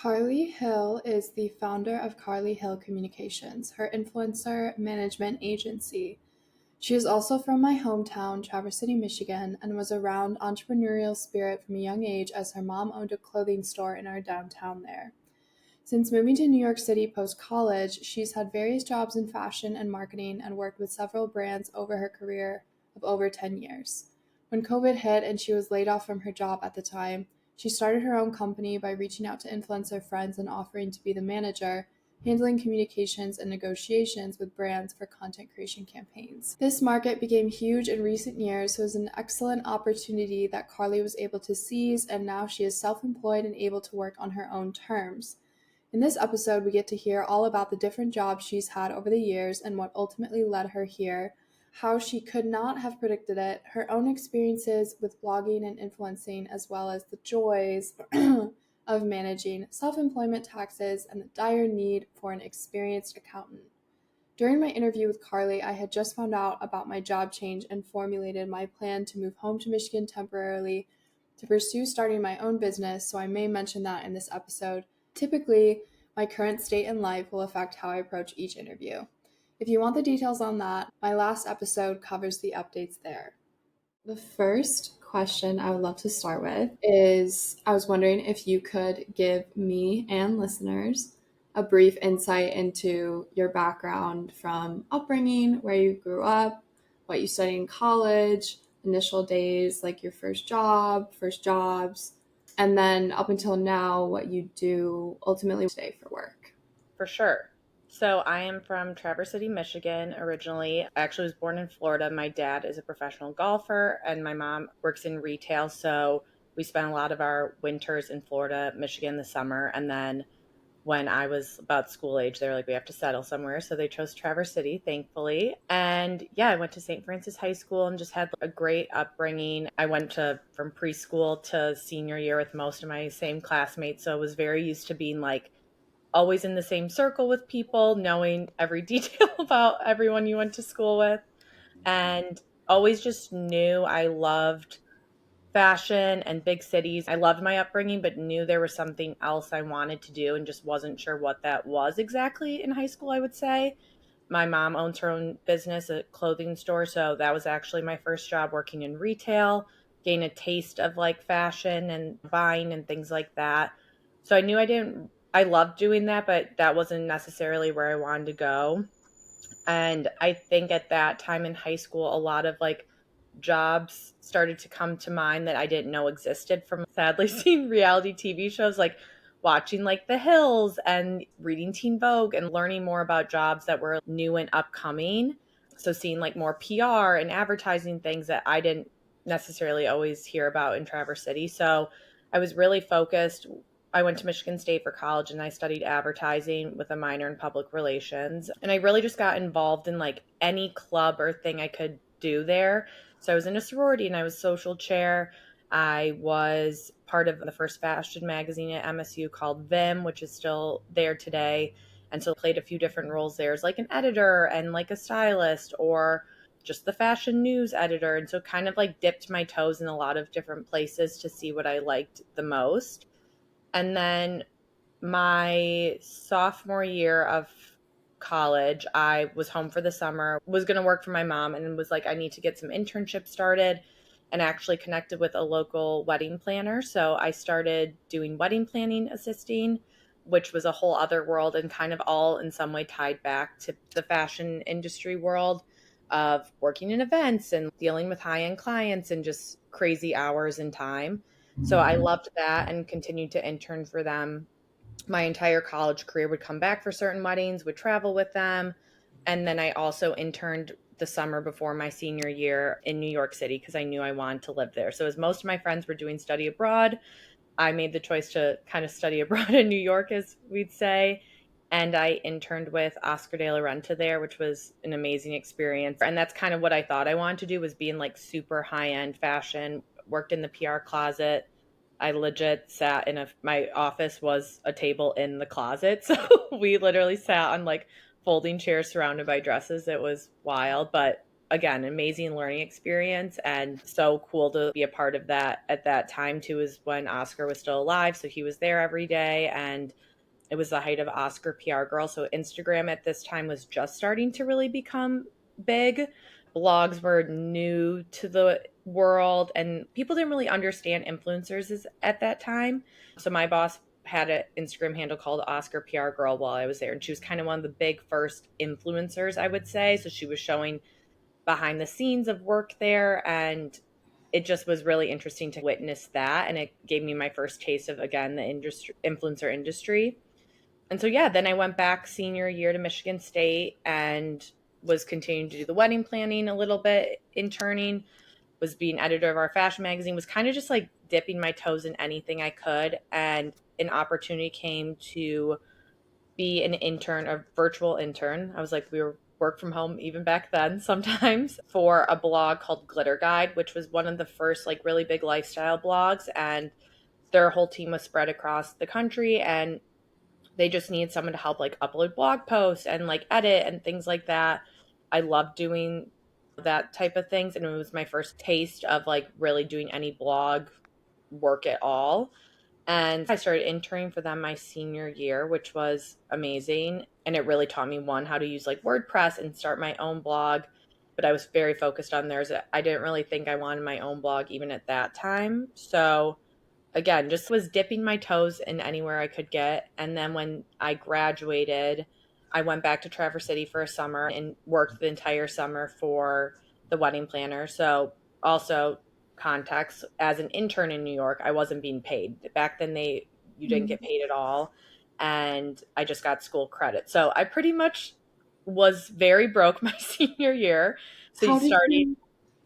Carly Hill is the founder of Carly Hill Communications, her influencer management agency. She is also from my hometown, Traverse City, Michigan, and was around entrepreneurial spirit from a young age as her mom owned a clothing store in our downtown there. Since moving to New York City post-college, she's had various jobs in fashion and marketing and worked with several brands over her career of over 10 years. When COVID hit and she was laid off from her job at the time, she started her own company by reaching out to influencer friends and offering to be the manager, handling communications and negotiations with brands for content creation campaigns. This market became huge in recent years, so it was an excellent opportunity that Carly was able to seize, and now she is self-employed and able to work on her own terms. In this episode, we get to hear all about the different jobs she's had over the years and what ultimately led her here, how she could not have predicted it, her own experiences with blogging and influencing, as well as the joys of managing self-employment taxes and the dire need for an experienced accountant. During my interview with Carly, I had just found out about my job change and formulated my plan to move home to Michigan temporarily to pursue starting my own business, so I may mention that in this episode. Typically, my current state in life will affect how I approach each interview. If you want the details on that, my last episode covers the updates there. The first question I would love to start with is, I was wondering if you could give me and listeners a brief insight into your background from upbringing, where you grew up, what you studied in college, initial days, like your first job, first jobs, and then up until now, what you do ultimately today for work. For sure. So I am from Traverse City, Michigan originally. I actually was born in Florida. My dad is a professional golfer and my mom works in retail. So we spent a lot of our winters in Florida, Michigan, the summer. And then when I was about school age, they were like, we have to settle somewhere. So they chose Traverse City, thankfully. And yeah, I went to St. Francis High School and just had a great upbringing. I went from preschool to senior year with most of my same classmates. So I was very used to being like always in the same circle with people, knowing every detail about everyone you went to school with. And always just knew I loved fashion and big cities. I loved my upbringing, but knew there was something else I wanted to do and just wasn't sure what that was exactly in high school, I would say. My mom owns her own business, a clothing store. So that was actually my first job working in retail, gain a taste of like fashion and buying and things like that. So I loved doing that, but that wasn't necessarily where I wanted to go. And I think at that time in high school, a lot of like jobs started to come to mind that I didn't know existed from sadly seeing reality TV shows, like watching like The Hills and reading Teen Vogue and learning more about jobs that were new and upcoming. So seeing like more PR and advertising things that I didn't necessarily always hear about in Traverse City. So I was really focused. I went to Michigan State for college and I studied advertising with a minor in public relations. And I really just got involved in like any club or thing I could do there. So I was in a sorority and I was social chair. I was part of the first fashion magazine at MSU called Vim, which is still there today. And so played a few different roles there as like an editor and like a stylist or just the fashion news editor. And so kind of like dipped my toes in a lot of different places to see what I liked the most. And then my sophomore year of college, I was home for the summer, was going to work for my mom, and was like, I need to get some internships started, and actually connected with a local wedding planner. So I started doing wedding planning assisting, which was a whole other world and kind of all in some way tied back to the fashion industry world of working in events and dealing with high-end clients and just crazy hours and time. So I loved that and continued to intern for them my entire college career, would come back for certain weddings, would travel with them. And then I also interned the summer before my senior year in New York City because I knew I wanted to live there. So as most of my friends were doing study abroad, I made the choice to kind of study abroad in New York, as we'd say. And I interned with Oscar de la Renta there, which was an amazing experience. And that's kind of what I thought I wanted to do, was be in like super high-end fashion, worked in the PR closet. I legit sat my office was a table in the closet. So we literally sat on like folding chairs surrounded by dresses. It was wild, but again, amazing learning experience and so cool to be a part of that at that time too, is when Oscar was still alive. So he was there every day, and it was the height of Oscar PR Girl. So Instagram at this time was just starting to really become big. Blogs were new to the world, and people didn't really understand influencers at that time. So my boss had an Instagram handle called Oscar PR Girl while I was there. And she was kind of one of the big first influencers, I would say. So she was showing behind the scenes of work there. And it just was really interesting to witness that. And it gave me my first taste of, again, the industry, influencer industry. And so, yeah, then I went back senior year to Michigan State and was continuing to do the wedding planning a little bit, interning, was being editor of our fashion magazine, was kind of just like dipping my toes in anything I could. And an opportunity came to be an intern, a virtual intern. I was like, we were work from home even back then sometimes, for a blog called Glitter Guide, which was one of the first like really big lifestyle blogs. And their whole team was spread across the country, and they just needed someone to help like upload blog posts and like edit and things like that. I love doing that type of things, and it was my first taste of like really doing any blog work at all. And I started interning for them my senior year, which was amazing. And it really taught me, one, how to use like WordPress and start my own blog. But I was very focused on theirs. I didn't really think I wanted my own blog even at that time. So again, just was dipping my toes in anywhere I could get. And then when I graduated, I went back to Traverse City for a summer and worked the entire summer for the wedding planner. So also context, as an intern in New York, I wasn't being paid. Back then you didn't Mm. get paid at all. And I just got school credit. So I pretty much was very broke my senior year. So you How did started, you?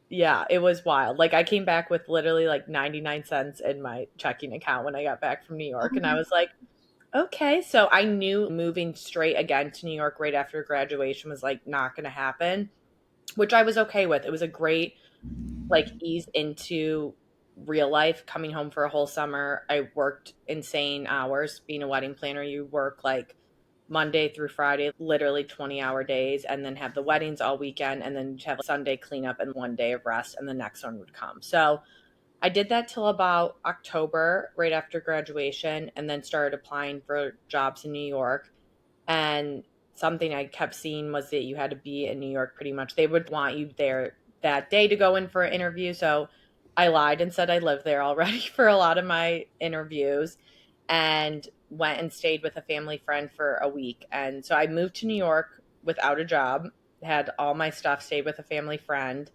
yeah, it was wild. Like I came back with literally like 99 cents in my checking account when I got back from New York. And I Um, was like, okay. So I knew moving straight again to New York right after graduation was like not going to happen, which I was okay with. It was a great like ease into real life, coming home for a whole summer. I worked insane hours being a wedding planner. You work like Monday through Friday, literally 20-hour days, and then have the weddings all weekend, and then have Sunday cleanup and one day of rest, and the next one would come. So I did that till about October, right after graduation, and then started applying for jobs in New York. And something I kept seeing was that you had to be in New York pretty much. They would want you there that day to go in for an interview. So I lied and said I lived there already for a lot of my interviews, and went and stayed with a family friend for a week. And so I moved to New York without a job, had all my stuff, stayed with a family friend,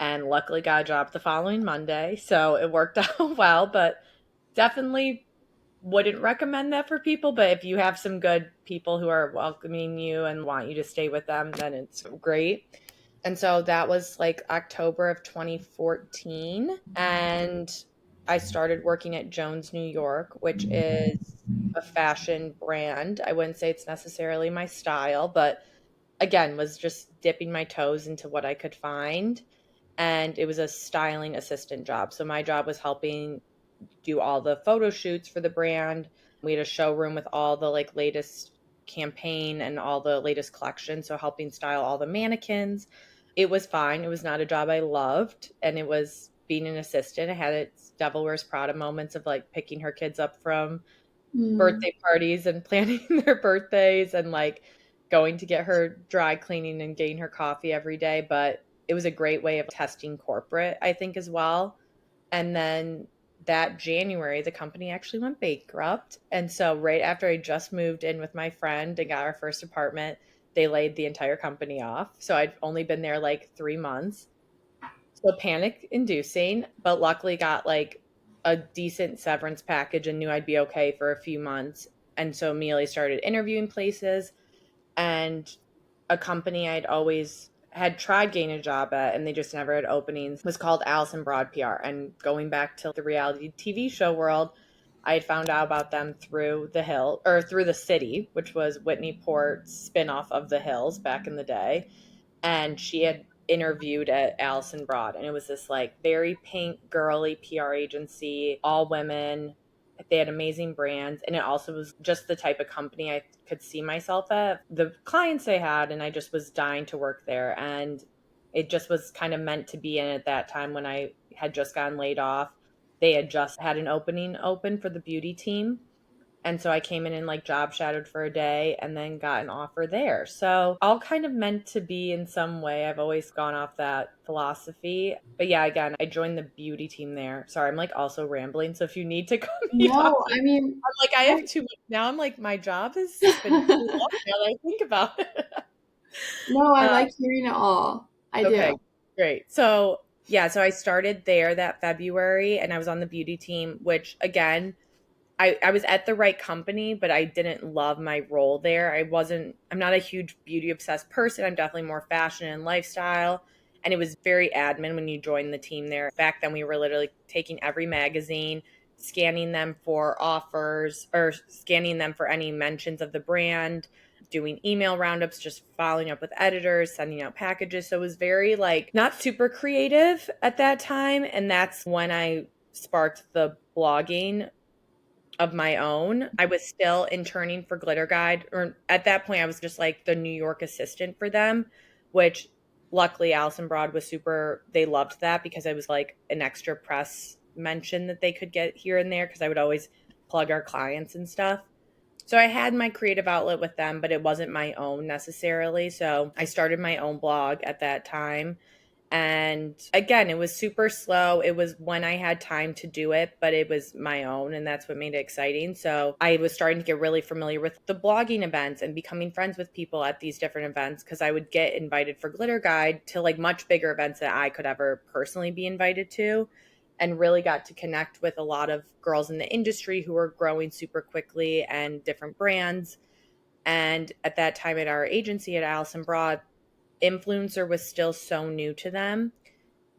and luckily got a job the following Monday. So it worked out well, but definitely wouldn't recommend that for people. But if you have some good people who are welcoming you and want you to stay with them, then it's great. And so that was like October of 2014. And I started working at Jones New York, which is a fashion brand. I wouldn't say it's necessarily my style, but again, was just dipping my toes into what I could find. And it was a styling assistant job. So my job was helping do all the photo shoots for the brand. We had a showroom with all the like latest campaign and all the latest collection, so helping style all the mannequins. It was fine. It was not a job I loved, and it was being an assistant. I had its Devil Wears Prada moments of like picking her kids up from mm, birthday parties and planning their birthdays, and like going to get her dry cleaning and getting her coffee every day. But it was a great way of testing corporate, I think, as well. And then that January, the company actually went bankrupt. And so, right after I just moved in with my friend and got our first apartment, they laid the entire company off. So, I'd only been there like 3 months. So, panic inducing, but luckily got like a decent severance package and knew I'd be okay for a few months. And so, immediately started interviewing places. And a company I'd always had tried getting a job at and they just never had openings was called Allison Broad PR. And going back to the reality TV show world, I had found out about them through The Hill, or through The City, which was Whitney Port's spinoff of The Hills back in the day. And she had interviewed at Allison Broad, and it was this like very pink girly PR agency, all women. They had amazing brands, and it also was just the type of company I could see myself at, the clients they had, and I just was dying to work there. And It just was kind of meant to be in at that time when I had just gotten laid off. They had just had an opening open for the beauty team. And so I came in and like job shadowed for a day and then got an offer there. So all kind of meant to be in some way. I've always gone off that philosophy. But yeah, again, I joined the beauty team there. Sorry, I'm like also rambling. So if you need to cut me off, No, I mean, I'm like, I have I too much now. I'm like, my job has been too long now that I think about it. no, I like hearing it all. I Okay, do. great. So, yeah, so I started there that February and I was on the beauty team, which again, I was at the right company, but I didn't love my role there. I'm not a huge beauty obsessed person. I'm definitely more fashion and lifestyle. And it was very admin when you joined the team there. Back then, we were literally taking every magazine, scanning them for offers or scanning them for any mentions of the brand, doing email roundups, just following up with editors, sending out packages. So it was very like not super creative at that time. And that's when I sparked the blogging of my own. I was still interning for Glitter Guide, or at that point, I was just like the New York assistant for them, which luckily Allison Broad was super, they loved that because I was like an extra press mention that they could get here and there because I would always plug our clients and stuff. So I had my creative outlet with them, but it wasn't my own necessarily. So I started my own blog at that time. And again, it was super slow. It was when I had time to do it, but it was my own, and that's what made it exciting. So I was starting to get really familiar with the blogging events and becoming friends with people at these different events because I would get invited for Glitter Guide to like much bigger events that I could ever personally be invited to. And really got to connect with a lot of girls in the industry who were growing super quickly and different brands. And at that time at our agency at Allison Broad, influencer was still so new to them,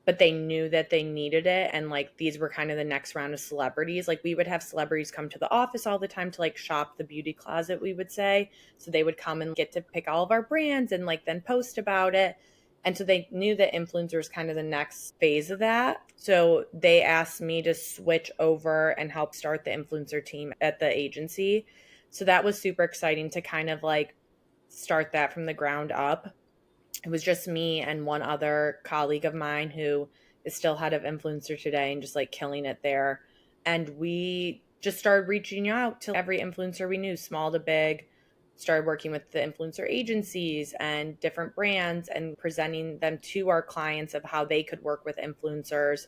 but they knew that they needed it. And like these were kind of the next round of celebrities. Like we would have celebrities come to the office all the time to like shop the beauty closet, we would say. So they would come and get to pick all of our brands and like then post about it. And so they knew that influencer was kind of the next phase of that. So they asked me to switch over and help start the influencer team at the agency. So that was super exciting to kind of like start that from the ground up. It was just me and one other colleague of mine who is still head of influencer today and just like killing it there. And we just started reaching out to every influencer we knew, small to big, started working with the influencer agencies and different brands and presenting them to our clients of how they could work with influencers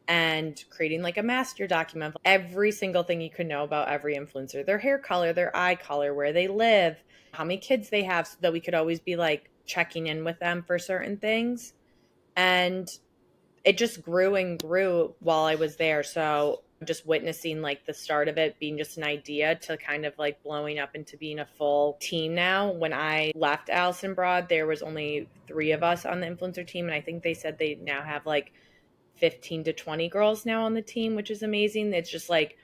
and creating like a master document of every single thing you could know about every influencer, their hair color, their eye color, where they live, how many kids they have, so that we could always be like checking in with them for certain things. And it just grew and grew while I was there. So just witnessing like the start of it being just an idea to kind of like blowing up into being a full team now. When I left Allison Broad, there was only three of us on the influencer team. And I think they said they now have like 15 to 20 girls now on the team, which is amazing. It's just like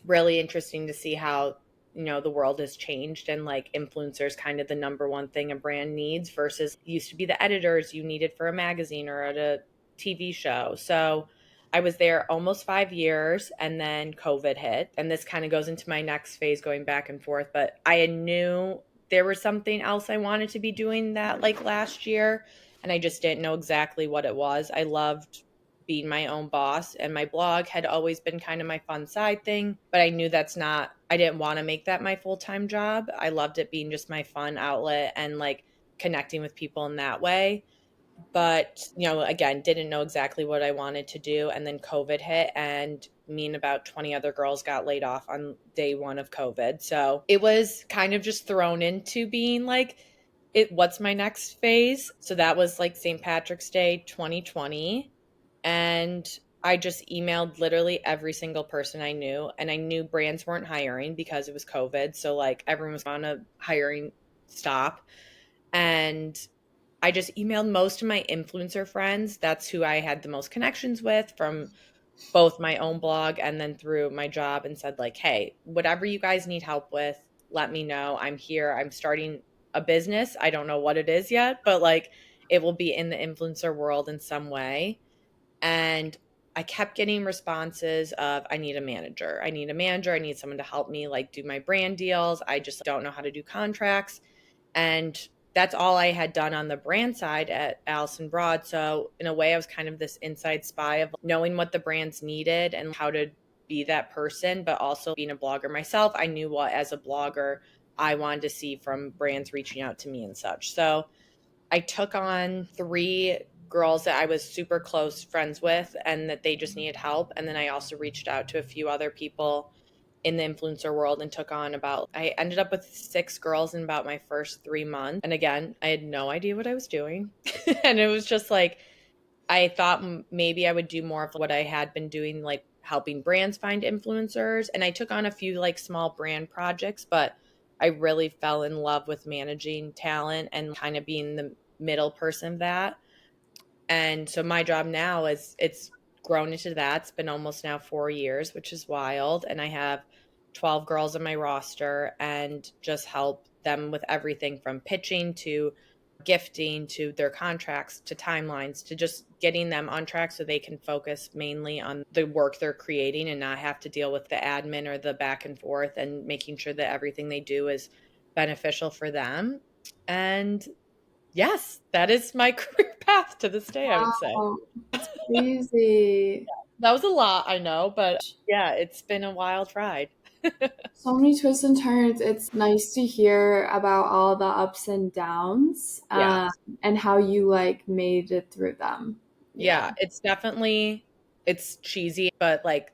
really interesting to see how, the world has changed and like influencers kind of the number one thing a brand needs versus used to be the editors you needed for a magazine or at a TV show. So I was there almost 5 years and then COVID hit. And this kind of goes into my next phase going back and forth. But I knew there was something else I wanted to be doing that like last year. And I just didn't know exactly what it was. I loved being my own boss, and my blog had always been kind of my fun side thing, but I knew I didn't want to make that my full-time job. I loved it being just my fun outlet and like connecting with people in that way. But again, didn't know exactly what I wanted to do, and then COVID hit and me and about 20 other girls got laid off on day one of COVID. So it was kind of just thrown into being like, what's my next phase? So that was like St. Patrick's Day 2020. And I just emailed literally every single person I knew. And I knew brands weren't hiring because it was COVID. So, like, everyone was on a hiring stop. And I just emailed most of my influencer friends. That's who I had the most connections with from both my own blog and then through my job, and said, like, hey, whatever you guys need help with, let me know. I'm here. I'm starting a business. I don't know what it is yet, but like, it will be in the influencer world in some way. And I kept getting responses of, I need a manager. I need a manager. I need someone to help me like do my brand deals. I just don't know how to do contracts. And that's all I had done on the brand side at Allison Broad. So in a way, I was kind of this inside spy of knowing what the brands needed and how to be that person, but also being a blogger myself. I knew what, as a blogger, I wanted to see from brands reaching out to me and such. So I took on three girls that I was super close friends with and that they just needed help. And then I also reached out to a few other people in the influencer world and took on about, I ended up with 6 girls in about my first 3 months. And again, I had no idea what I was doing. And it was just like, I thought maybe I would do more of what I had been doing, like helping brands find influencers. And I took on a few like small brand projects, but I really fell in love with managing talent and kind of being the middle person of that. And so my job now is it's grown into that. It's been almost now 4 years, which is wild. And I have 12 girls on my roster and just help them with everything from pitching to gifting to their contracts to timelines to just getting them on track so they can focus mainly on the work they're creating and not have to deal with the admin or the back and forth, and making sure that everything they do is beneficial for them. And yes, that is my career path to this day, I would say. Wow, that's crazy. That was a lot, I know, but yeah, it's been a wild ride. So many twists and turns. It's nice to hear about all the ups and downs, Yeah. and how you like made it through them. Yeah. Yeah, it's definitely it's cheesy, but like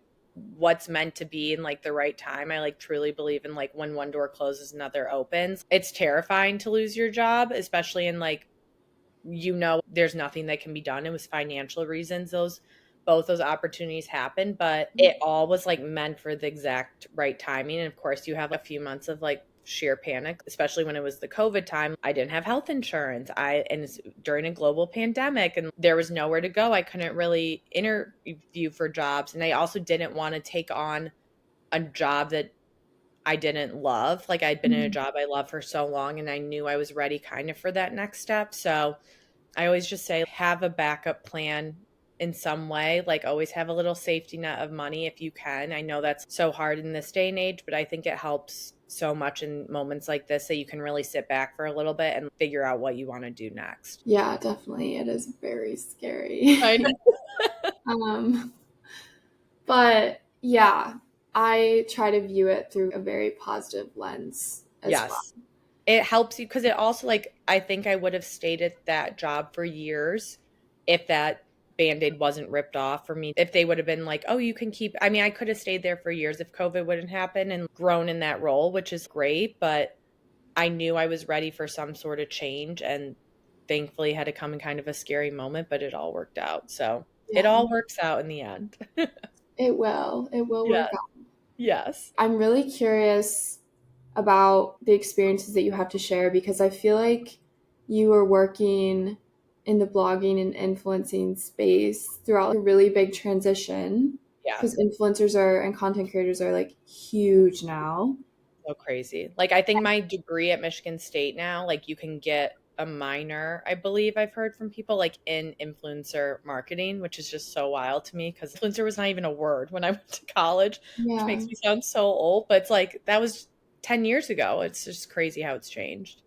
what's meant to be in like the right time. I like truly believe in like when one door closes, another opens. It's terrifying to lose your job, especially in like there's nothing that can be done. It was financial reasons those both those opportunities happened, but it all was like meant for the exact right timing. And of course you have a few months of like sheer panic, especially when it was the COVID time. I didn't have health insurance. And it's during a global pandemic and there was nowhere to go. I couldn't really interview for jobs. And I also didn't want to take on a job that I didn't love. Like I'd been in a Mhm. job I loved for so long and I knew I was ready kind of for that next step. So I always just say have a backup plan in some way, like always have a little safety net of money if you can. I know that's so hard in this day and age, but I think it helps so much in moments like this that you can really sit back for a little bit and figure out what you want to do next. Yeah, definitely. It is very scary. I know. um, but yeah, I try to view it through a very positive lens as well. Yes. It helps you because it also like I think I would have stayed at that job for years if that band-aid wasn't ripped off for me. If they would have been like, oh, you can keep, I mean, I could have stayed there for years if COVID wouldn't happen and grown in that role, which is great, but I knew I was ready for some sort of change and thankfully had to come in kind of a scary moment, but it all worked out. So it Yeah, all works out in the end. it will. It will Yeah. work out. Yes. I'm really curious about the experiences that you have to share because I feel like you were working in the blogging and influencing space throughout a really big transition Yeah. because influencers are and content creators are like huge now. So crazy. Like I think my degree at Michigan State now, like you can get a minor, I believe I've heard from people like in influencer marketing, which is just so wild to me because influencer was not even a word when I went to college, which Yeah. makes me sound so old, but it's like that was 10 years ago. It's just crazy how it's changed.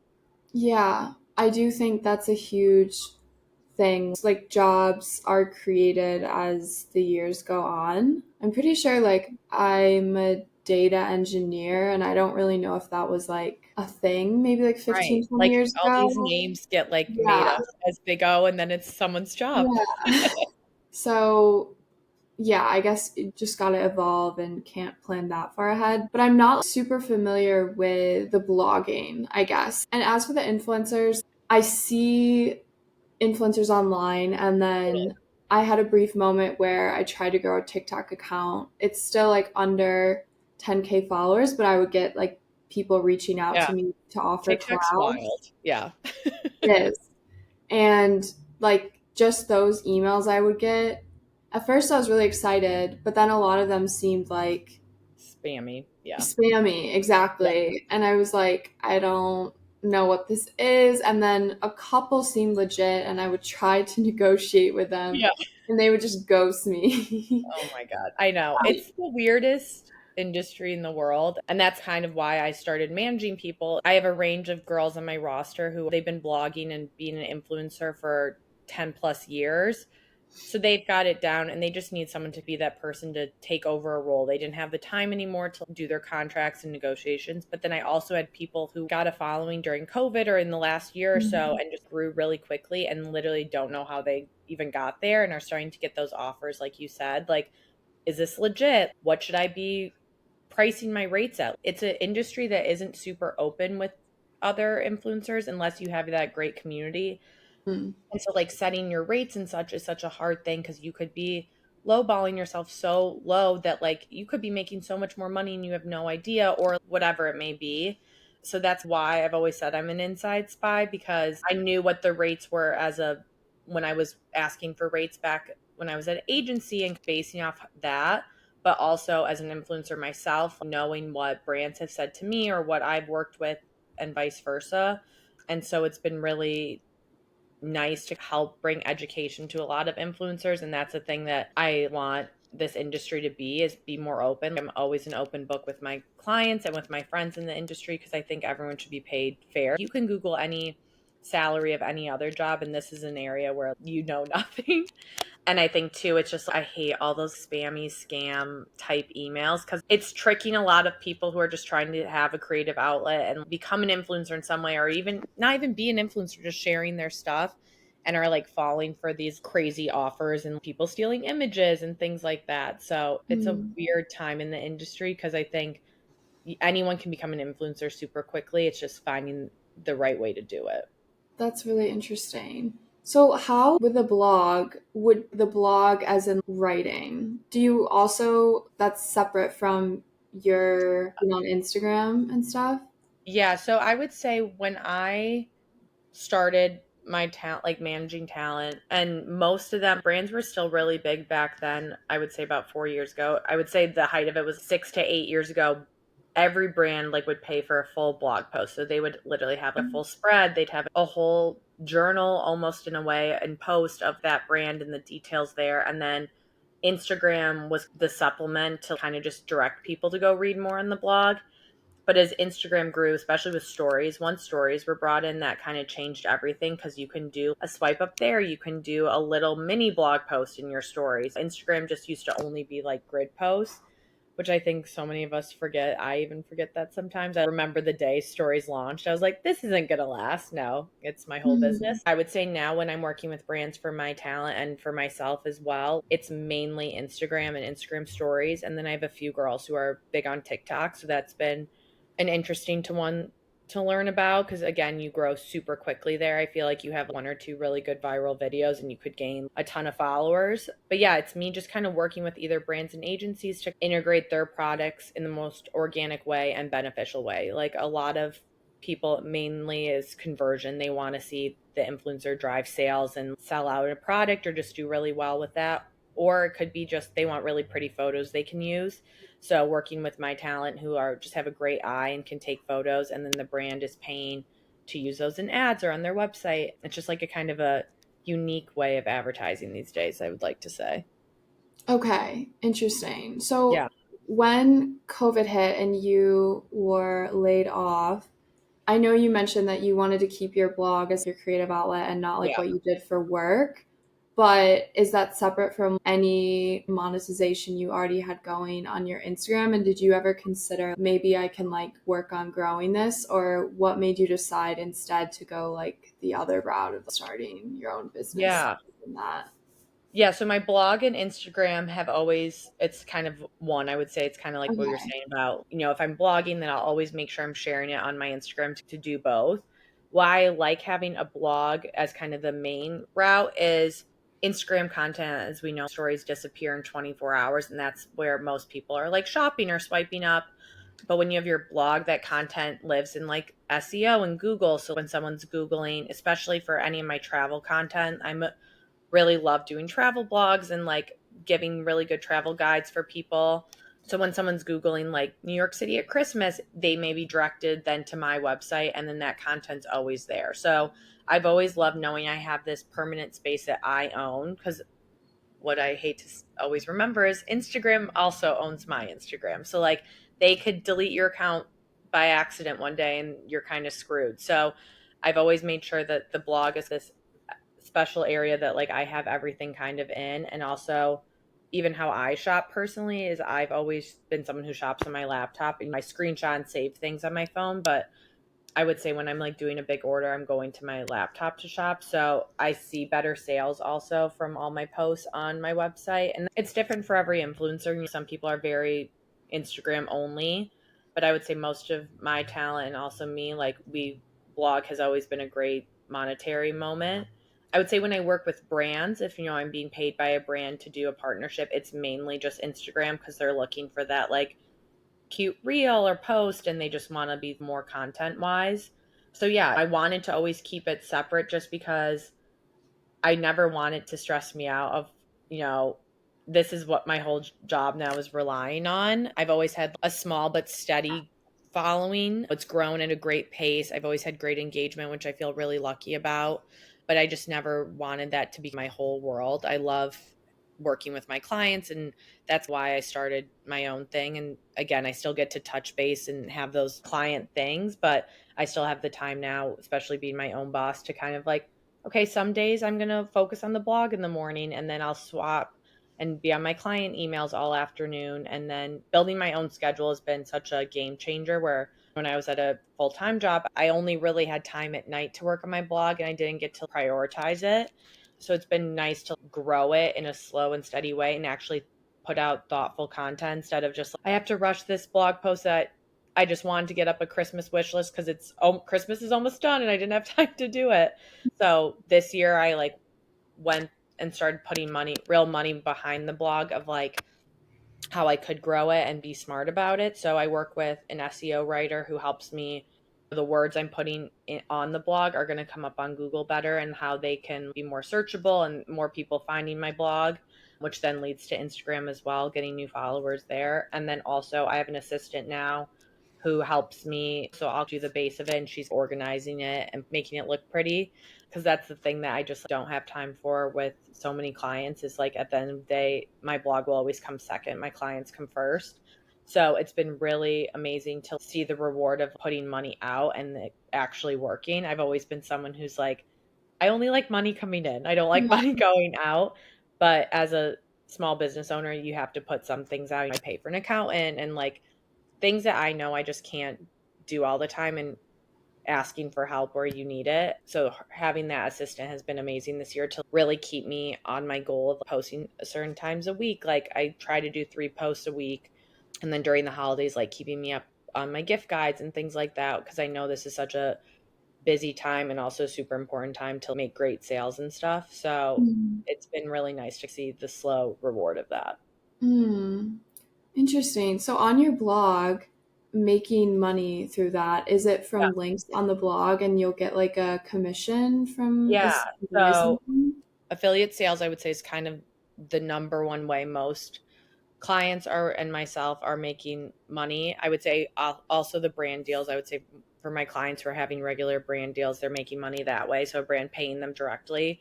Yeah. I do think that's a huge thing. Like jobs are created as the years go on. I'm pretty sure like I'm a data engineer and I don't really know if that was like a thing maybe like Right. 15, 20 Like years all these ago. names get like made Yeah. up as they go and then it's someone's job. Yeah. So yeah, I guess it just got to evolve and can't plan that far ahead. But I'm not super familiar with the blogging, I guess. And as for the influencers, I see influencers online and then I had a brief moment where I tried to grow a TikTok account. It's still like under 10K followers, but I would get like people reaching out Yeah. to me to offer TikTok's collabs. wild. Yeah. It is. And like just those emails I would get, at first I was really excited, but then a lot of them seemed like Spammy. Yeah. spammy, Yeah. exactly. And I was like, I don't know what this is. And then a couple seemed legit, and I would try to negotiate with them, Yeah. and they would just ghost me. Oh my God. I know. It's the weirdest. industry in the world. And that's kind of why I started managing people. I have a range of girls on my roster who they've been blogging and being an influencer for 10 plus years. So they've got it down and they just need someone to be that person to take over a role. They didn't have the time anymore to do their contracts and negotiations. But then I also had people who got a following during COVID or in the last year or so Mhm. and just grew really quickly and literally don't know how they even got there and are starting to get those offers, like you said. Like, is this legit? What should I be pricing my rates at? It's an industry that isn't super open with other influencers unless you have that great community. Mm. And so, like, setting your rates and such is such a hard thing because you could be lowballing yourself so low that, like, you could be making so much more money and you have no idea, or whatever it may be. So, that's why I've always said I'm an inside spy because I knew what the rates were when I was asking for rates back when I was at agency and basing off that. But also as an influencer myself, knowing what brands have said to me or what I've worked with and vice versa. And so it's been really nice to help bring education to a lot of influencers, and that's the thing that I want this industry to be more open. I'm always an open book with my clients and with my friends in the industry because I think everyone should be paid fair. You can Google any salary of any other job, and this is an area where you know nothing. And I think too, it's just I hate all those spammy scam type emails because it's tricking a lot of people who are just trying to have a creative outlet and become an influencer in some way, or even not even be an influencer, just sharing their stuff and are like falling for these crazy offers and people stealing images and things like that. So it's a Mm. weird time in the industry because I think anyone can become an influencer super quickly. It's just finding the right way to do it. That's really interesting. So, how with the blog, would the blog as in writing, do you also, that's separate from your being on Instagram and stuff? Yeah, so I would say when I started my talent, like managing talent, and most of them brands were still really big back then. I would say about 4 years ago. I would say the height of it was 6 to 8 years ago. Every brand like would pay for a full blog post. So they would literally have a full spread. They'd have a whole journal almost in a way and post of that brand and the details there. And then Instagram was the supplement to kind of just direct people to go read more on the blog. But as Instagram grew, especially with stories, once stories were brought in, that kind of changed everything because you can do a swipe up there. You can do a little mini blog post in your stories. Instagram just used to only be like grid posts, which I think so many of us forget. I even forget that sometimes. I remember the day stories launched. I was like, this isn't going to last. No, it's my whole Mhm. business. I would say now when I'm working with brands for my talent and for myself as well, it's mainly Instagram and Instagram stories. And then I have a few girls who are big on TikTok. So that's been an interesting to one to learn about because again you grow super quickly there. I feel like you have one or two really good viral videos and you could gain a ton of followers. But yeah, it's me just kind of working with either brands and agencies to integrate their products in the most organic way and beneficial way. Like a lot of people mainly is conversion. They want to see the influencer drive sales and sell out a product or just do really well with that, or it could be just they want really pretty photos they can use. So working with my talent who are just have a great eye and can take photos, and then the brand is paying to use those in ads or on their website. It's just like a kind of a unique way of advertising these days, I would like to say. Okay, interesting. So, Yeah. when COVID hit and you were laid off, I know you mentioned that you wanted to keep your blog as your creative outlet and not like Yeah. what you did for work, but is that separate from any monetization you already had going on your Instagram? And did you ever consider maybe I can like work on growing this, or what made you decide instead to go like the other route of starting your own business Yeah. than that? Yeah, so my blog and Instagram have always, it's kind of one, I would say it's kind of like what you're Okay. saying about, if I'm blogging, then I'll always make sure I'm sharing it on my Instagram to do both. Why I like having a blog as kind of the main route is Instagram content, as we know, stories disappear in 24 hours, and that's where most people are like shopping or swiping up. But when you have your blog, that content lives in like SEO and Google. So when someone's Googling, especially for any of my travel content, I'm really love doing travel blogs and like giving really good travel guides for people. So when someone's Googling like New York City at Christmas, they may be directed then to my website and then that content's always there. So I've always loved knowing I have this permanent space that I own because what I hate to always remember is Instagram also owns my Instagram. So like they could delete your account by accident one day and you're kind of screwed. So I've always made sure that the blog is this special area that like I have everything kind of in. And also even how I shop personally is I've always been someone who shops on my laptop and I screenshot and save things on my phone, but I would say when I'm like doing a big order, I'm going to my laptop to shop. So I see better sales also from all my posts on my website. And it's different for every influencer. Some people are very Instagram only, but I would say most of my talent and also me, like we blog has always been a great monetary moment. I would say when I work with brands, if I'm being paid by a brand to do a partnership, it's mainly just Instagram because they're looking for that like cute reel or post and they just want to be more content wise. So yeah, I wanted to always keep it separate just because I never want it to stress me out of, you know, this is what my whole job now is relying on. I've always had a small but steady following. It's grown at a great pace. I've always had great engagement, which I feel really lucky about, but I just never wanted that to be my whole world. I love working with my clients and that's why I started my own thing. And again, I still get to touch base and have those client things, but I still have the time now, especially being my own boss, to kind of like, okay, some days I'm going to focus on the blog in the morning and then I'll swap and be on my client emails all afternoon. And then building my own schedule has been such a game changer where when I was at a full time job, I only really had time at night to work on my blog and I didn't get to prioritize it. So it's been nice to grow it in a slow and steady way and actually put out thoughtful content instead of just, I have to rush this blog post that I just wanted to get up a Christmas wish list because Christmas is almost done and I didn't have time to do it. So this year I like went and started putting real money behind the blog of like how I could grow it and be smart about it. So I work with an SEO writer who helps me. The words I'm putting on the blog are going to come up on Google better and how they can be more searchable and more people finding my blog, which then leads to Instagram as well, getting new followers there. And then also, I have an assistant now who helps me. So I'll do the base of it and she's organizing it and making it look pretty. Because that's the thing that I just don't have time for with so many clients is like at the end of the day, my blog will always come second, my clients come first. So it's been really amazing to see the reward of putting money out and it actually working. I've always been someone who's like, I only like money coming in. I don't like Yeah. money going out. But as a small business owner, you have to put some things out. I pay for an accountant and like things that I know I just can't do all the time and asking for help where you need it. So having that assistant has been amazing this year to really keep me on my goal of posting certain times a week. Like I try to do 3 posts a week and then during the holidays like keeping me up on my gift guides and things like that because I know this is such a busy time and also super important time to make great sales and stuff. So Mm. it's been really nice to see the slow reward of that. Mm. Interesting. So on your blog, making money through that, is it Yeah. from links on the blog and you'll get like a commission from Yeah. advertising So them? affiliate sales, I would say, is kind of the number one way most clients are and myself are making money. I would say also the brand deals. I would say for my clients who are having regular brand deals, they're making money that way. So a brand paying them directly.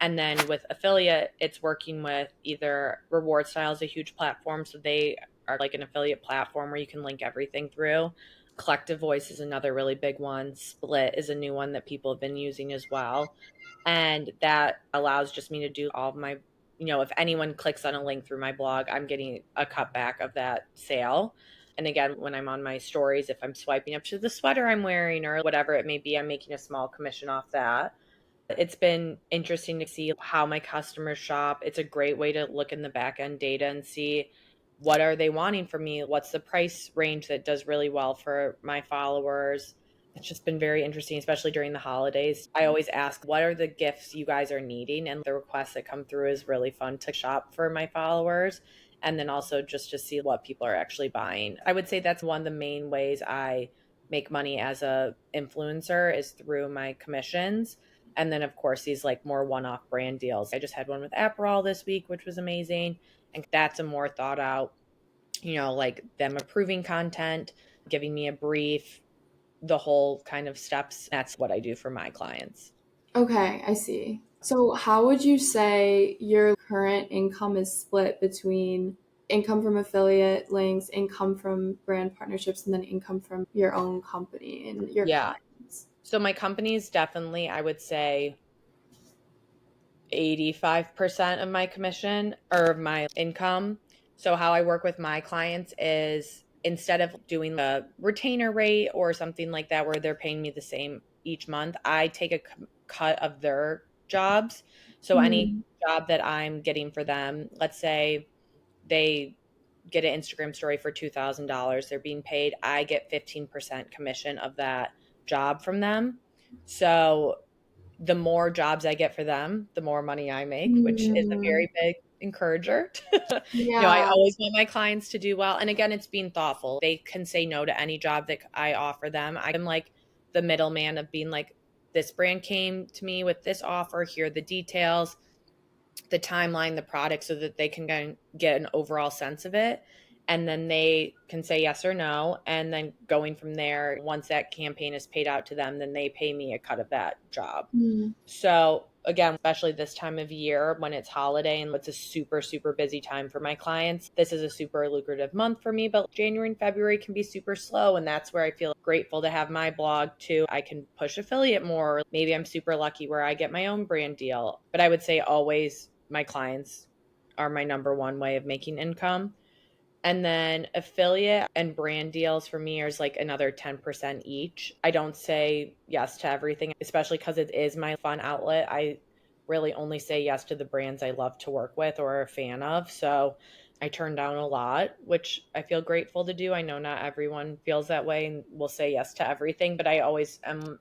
And then with affiliate, it's working with either Reward Style is a huge platform. So they are like an affiliate platform where you can link everything through. Collective Voice is another really big one. Split is a new one that people have been using as well. And that allows just me to do all of my, if anyone clicks on a link through my blog, I'm getting a cutback of that sale. And again, when I'm on my stories, if I'm swiping up to the sweater I'm wearing or whatever it may be, I'm making a small commission off that. It's been interesting to see how my customers shop. It's a great way to look in the back end data and see what are they wanting from me? What's the price range that does really well for my followers? It's just been very interesting, especially during the holidays. I always ask, what are the gifts you guys are needing? And the requests that come through is really fun to shop for my followers. And then also just to see what people are actually buying. I would say that's one of the main ways I make money as a influencer is through my commissions. And then, of course, these like more one off brand deals. I just had one with Aperol this week, which was amazing. And that's a more thought out, like them approving content, giving me a brief, the whole kind of steps. That's what I do for my clients. Okay, I see. So, how would you say your current income is split between income from affiliate links, income from brand partnerships, and then income from your own company and your Yeah. clients? So my company's definitely, I would say, 85% of my commission or my income. So how I work with my clients is instead of doing the retainer rate or something like that where they're paying me the same each month, I take a cut of their jobs. So any Mm. job that I'm getting for them, let's say they get an Instagram story for $2,000, they're being paid, I get 15% commission of that job from them. So the more jobs I get for them, the more money I make, which is a Mm. very big encourager. I Yeah. always want my clients to do well. And again, it's being thoughtful. They can say no to any job that I offer them. I'm like the middleman of being like, this brand came to me with this offer. Here are the details, the timeline, the product, so that they can get an overall sense of it. And then they can say yes or no. And then going from there, once that campaign is paid out to them, then they pay me a cut of that job. Mm. So again, especially this time of year when it's holiday and it's a super, super busy time for my clients, this is a super lucrative month for me. But January and February can be super slow. And that's where I feel grateful to have my blog too. I can push affiliate more. Maybe I'm super lucky where I get my own brand deal. But I would say always my clients are my number one way of making income. And then affiliate and brand deals for me is like another 10% each. I don't say yes to everything, especially because it is my fun outlet. I really only say yes to the brands I love to work with or are a fan of. So I turn down a lot, which I feel grateful to do. I know not everyone feels that way and will say yes to everything, but I always am,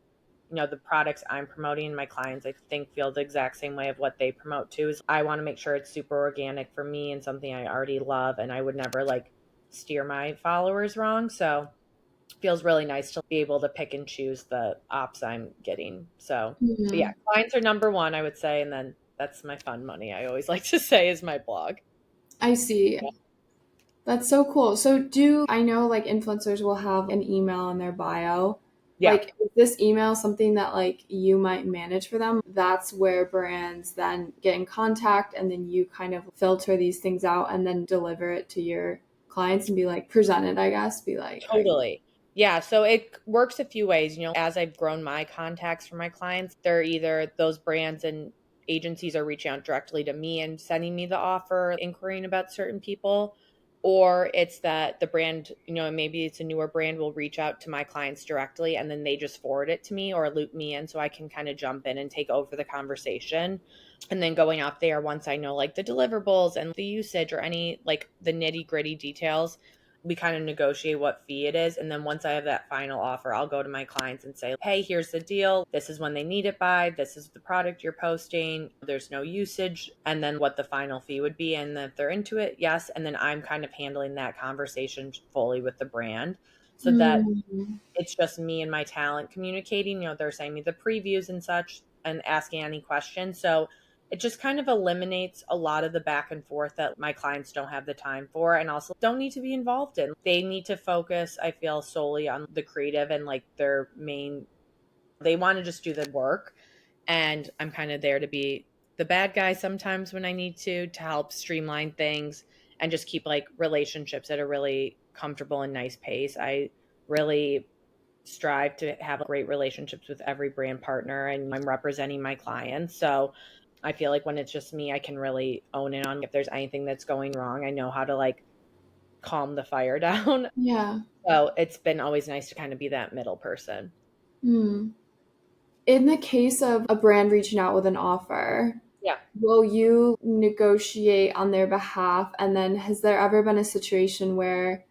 the products I'm promoting, my clients, I think, feel the exact same way of what they promote too. Is I want to make sure it's super organic for me and something I already love, and I would never like steer my followers wrong. So it feels really nice to be able to pick and choose the ops I'm getting. So, but yeah, Mm. clients are number one, I would say, and then that's my fun money. I always like to say is my blog. I see. That's so cool. So do I know like influencers will have an email in their bio? Yeah, Like is this email something that like you might manage for them? That's where brands then get in contact and then you kind of filter these things out and then deliver it to your clients and be like present it, I guess. Be like, all right. totally. Yeah, so it works a few ways. As I've grown my contacts for my clients, they're either those brands and agencies are reaching out directly to me and sending me the offer, inquiring about certain people, or it's that the brand, maybe it's a newer brand will reach out to my clients directly and then they just forward it to me or loop me in so I can kind of jump in and take over the conversation. And then going out there, once I know like the deliverables and the usage or any like the nitty gritty details, we kind of negotiate what fee it is. And then once I have that final offer, I'll go to my clients and say, hey, here's the deal. This is when they need it by. This is the product you're posting. There's no usage. And then what the final fee would be. And if they're into it, yes. And then I'm kind of handling that conversation fully with the brand so that Mm, it's just me and my talent communicating. They're sending me the previews and such and asking any questions. So it just kind of eliminates a lot of the back and forth that my clients don't have the time for and also don't need to be involved in. They need to focus, I feel, solely on the creative and like their main, they want to just do the work. And I'm kind of there to be the bad guy sometimes when I need to help streamline things and just keep like relationships at a really comfortable and nice pace. I really strive to have great relationships with every brand partner and I'm representing my clients. So I feel like when it's just me, I can really own it on if there's anything that's going wrong. I know how to like calm the fire down. yeah. So it's been always nice to kind of be that middle person. Hmm. In the case of a brand reaching out with an offer, Yeah. will you negotiate on their behalf? And then has there ever been a situation where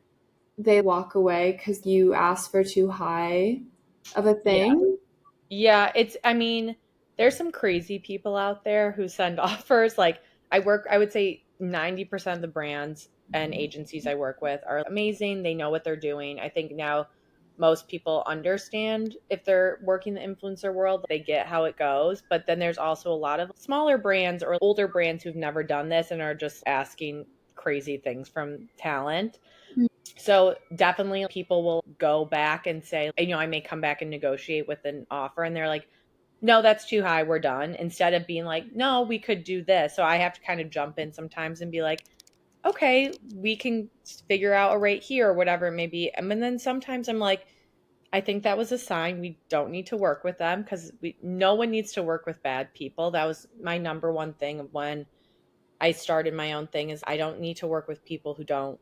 they walk away because you asked for too high of a Yeah. thing? Yeah, I mean, there's some crazy people out there who send offers. Like, I would say 90% of the brands and agencies I work with are amazing. They know what they're doing. I think now most people understand if they're working the influencer world, they get how it goes. But then there's also a lot of smaller brands or older brands who've never done this and are just asking crazy things from talent. So definitely people will go back and say, I may come back and negotiate with an offer and they're like, no, that's too high, we're done, instead of being like, no, we could do this. So I have to kind of jump in sometimes and be like, okay, we can figure out a rate here or whatever it may be. And then sometimes I'm like, I think that was a sign we don't need to work with them because no one needs to work with bad people. That was my number one thing when I started my own thing is I don't need to work with people who don't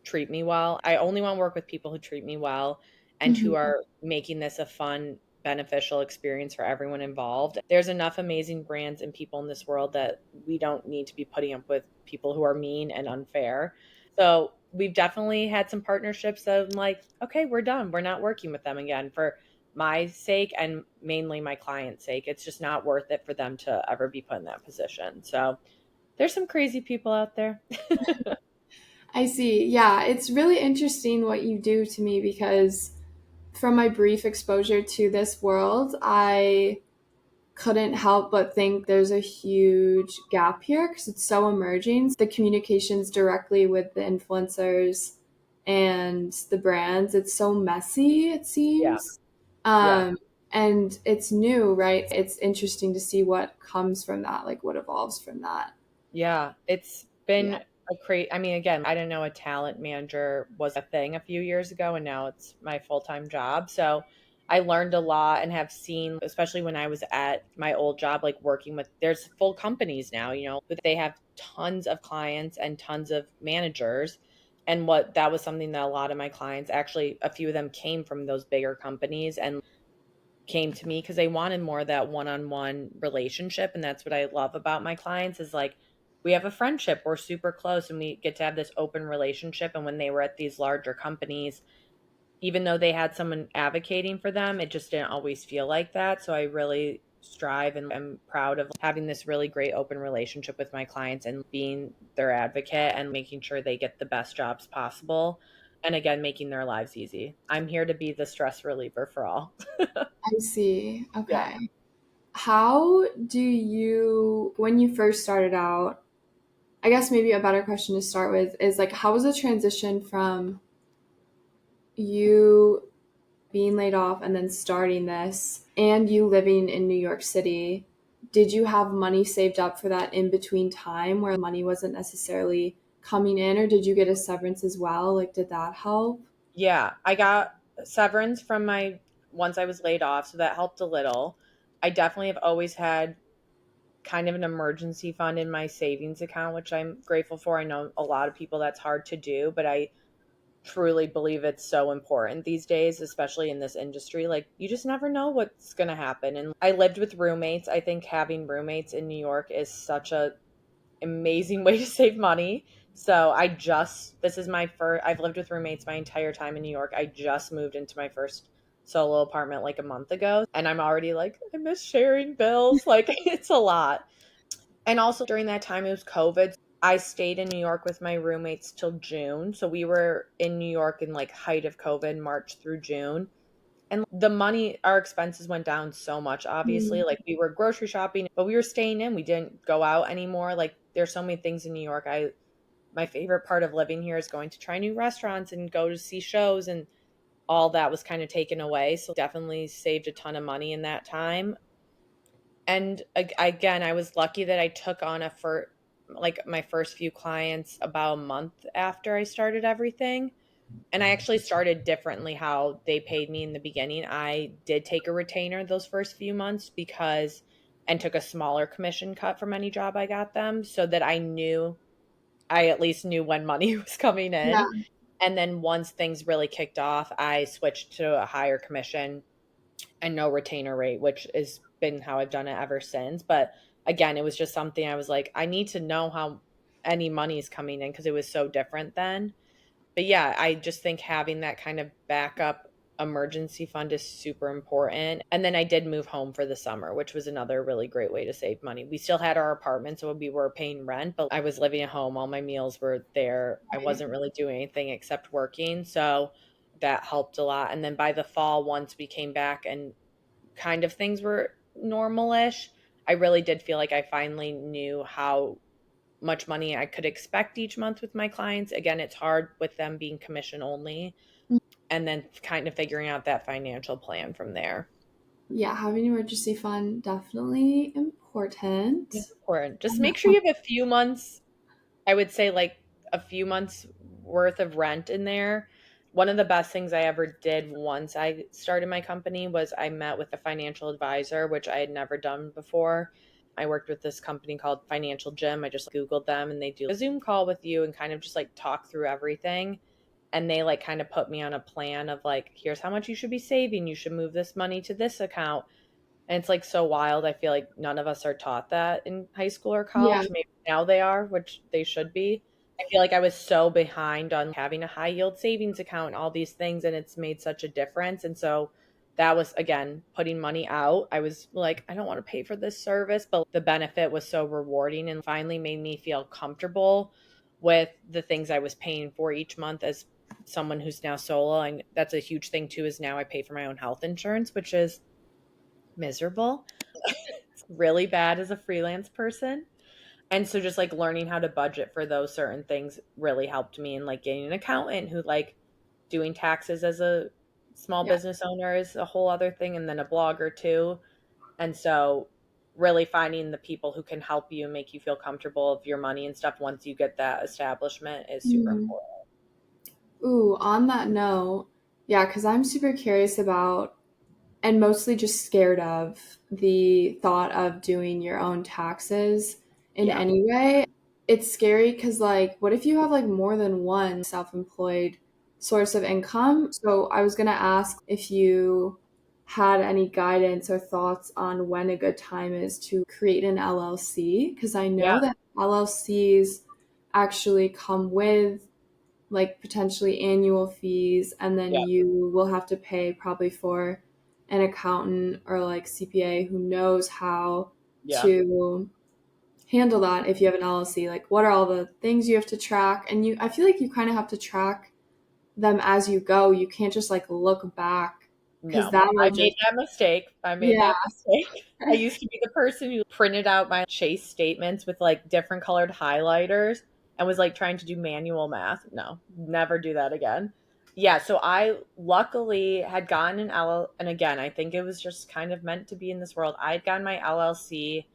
treat me well. I only want to work with people who treat me well and who Mhm. are making this a fun, beneficial experience for everyone involved. There's enough amazing brands and people in this world that we don't need to be putting up with people who are mean and unfair. So we've definitely had some partnerships that I'm like, okay, we're done. We're not working with them again for my sake and mainly my client's sake. It's just not worth it for them to ever be put in that position. So there's some crazy people out there. I see. Yeah, it's really interesting what you do to me because from my brief exposure to this world, I couldn't help but think there's a huge gap here because it's so emerging. The communications directly with the influencers and the brands, it's so messy, it Yeah. seems. Yeah. Um, and it's new, right? It's interesting to see what comes from that, like what evolves from that. Yeah. It's Yeah, been I mean, again, I didn't know a talent manager was a thing a few years ago, and now it's my full-time job. So I learned a lot and have seen, especially when I was at my old job, like working with, there's full companies now, but they have tons of clients and tons of managers. And what that was something that a lot of my clients, actually, a few of them came from those bigger companies and came to me because they wanted more of that one-on-one relationship, and that's what I love about my clients is like we have a friendship, we're super close, and we get to have this open relationship. And when they were at these larger companies, even though they had someone advocating for them, it just didn't always feel like that. So I really strive and am proud of having this really great open relationship with my clients and being their advocate and making sure they get the best jobs possible, and again making their lives easy. I'm here to be the stress reliever for all. I see. Yeah. Okay. How do you, when you first started out, I guess maybe a better question to start with is like, how was the transition from you being laid off and then starting this and you living in New York City? Did you have money saved up for that in between time where money wasn't necessarily coming in, or did you get a severance as well? Like, did that help? Yeah, I got severance from my once I was laid off, so that helped a little. I definitely have always had kind of an emergency fund in my savings account, which I'm grateful for. I know a lot of people that's hard to do, but I truly believe it's so important these days, especially in this industry. Like, you just never know what's going to happen. And I lived with roommates. I think having roommates in New York is such a amazing way to save money. So this is my first, I've lived with roommates my entire time in New York. I just moved into my first solo apartment like a month ago. And I'm already like, I miss sharing bills. Like, it's a lot. And also during that time, it was COVID. I stayed in New York with my roommates till June. So we were in New York in like height of COVID, March through June. And the money, our expenses went down so much, obviously. Mm. Like we were grocery shopping, but we were staying in. We didn't go out anymore. Like there's so many things in New York. My favorite part of living here is going to try new restaurants and go to see shows, and all that was kind of taken away. So definitely saved a ton of money in that time. And again, I was lucky that I took on like my first few clients about a month after I started everything. And I actually started differently how they paid me in the beginning. I did take a retainer those first few months and took a smaller commission cut from any job I got them so that I at least knew when money was coming Yeah. in. And then once things really kicked off, I switched to a higher commission and no retainer rate, which has been how I've done it ever since. But again, it was just something I was like, I need to know how any money is coming in because it was so different then. But yeah, I just think having that kind of backup emergency fund is super important. And then I did move home for the summer, which was another really great way to save money. We still had our apartment, so we were paying rent, but I was living at home. All my meals were there. I Right. wasn't really doing anything except working. So that helped a lot. And then by the fall, once we came back and kind of things were normal-ish, I really did feel like I finally knew how much money I could expect each month with my clients. Again, it's hard with them being commission only, and then kind of figuring out that financial plan from there. Yeah, having emergency fund definitely important. Important. Just make sure you have a few months, I would say like a few months worth of rent in there. One of the best things I ever did once I started my company was I met with a financial advisor, which I had never done before. I worked with this company called Financial Gym. I just Googled them and they do a Zoom call with you and kind of just like talk through everything. And they like kind of put me on a plan of like, here's how much you should be saving. You should move this money to this account. And it's like so wild. I feel like none of us are taught that in high school or Yeah. college. Maybe now they are, which they should be. I feel like I was so behind on having a high yield savings account and all these things, and it's made such a difference. And so that was, again, putting money out. I was like, I don't want to pay for this service, but the benefit was so rewarding and finally made me feel comfortable with the things I was paying for each month as someone who's now solo. And that's a huge thing too, is now I pay for my own health insurance, which is miserable. It's really bad as a freelance person. And so just like learning how to budget for those certain things really helped me, and like getting an accountant who like doing taxes as a small Yeah. business owner is a whole other thing, and then a blogger too. And so really finding the people who can help you make you feel comfortable of your money and stuff once you get that establishment is super Mm. important. Ooh, on that note, yeah, because I'm super curious about and mostly just scared of the thought of doing your own taxes in Yeah. any way. It's scary because, like, what if you have like more than one self employed source of income? So, I was going to ask if you had any guidance or thoughts on when a good time is to create an LLC, because I Yeah. know that LLCs actually come with like potentially annual fees, and then Yeah. you will have to pay probably for an accountant or like CPA who knows how Yeah. to handle that if you have an LLC. Like what are all the things you have to track? And I feel like you kind of have to track them as you go. You can't just like look back because No, that I will made just, that mistake. I made yeah. that mistake. I used to be the person who printed out my Chase statements with like different colored highlighters and was like trying to do manual math. No, never do that again. Yeah, so I luckily had gotten an LL, and again, I think it was just kind of meant to be in this world. I had gotten my LLC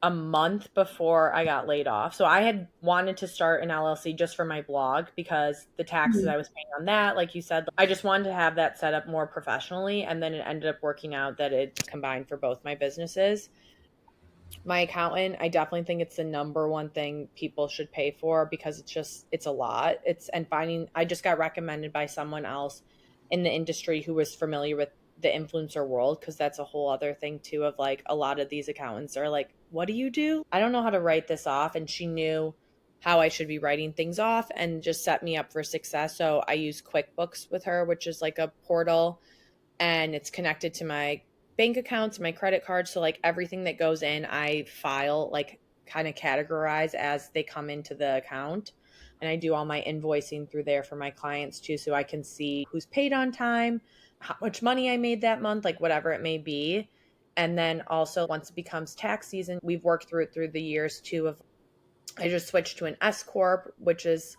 a month before I got laid off. So I had wanted to start an LLC just for my blog because the taxes Mhm. I was paying on that, like you said, I just wanted to have that set up more professionally. And then it ended up working out that it combined for both my businesses. My accountant, I definitely think it's the number one thing people should pay for because it's a lot. It's and finding I just got recommended by someone else in the industry who was familiar with the influencer world, because that's a whole other thing too of like a lot of these accountants are like, what do you do? I don't know how to write this off, and she knew how I should be writing things off and just set me up for success. So I use QuickBooks with her, which is like a portal, and it's connected to my bank accounts, my credit cards. So like everything that goes in, I file like kind of categorize as they come into the account. And I do all my invoicing through there for my clients too. So I can see who's paid on time, how much money I made that month, like whatever it may be. And then also once it becomes tax season, we've worked through it through the years too of I just switched to an S corp, which is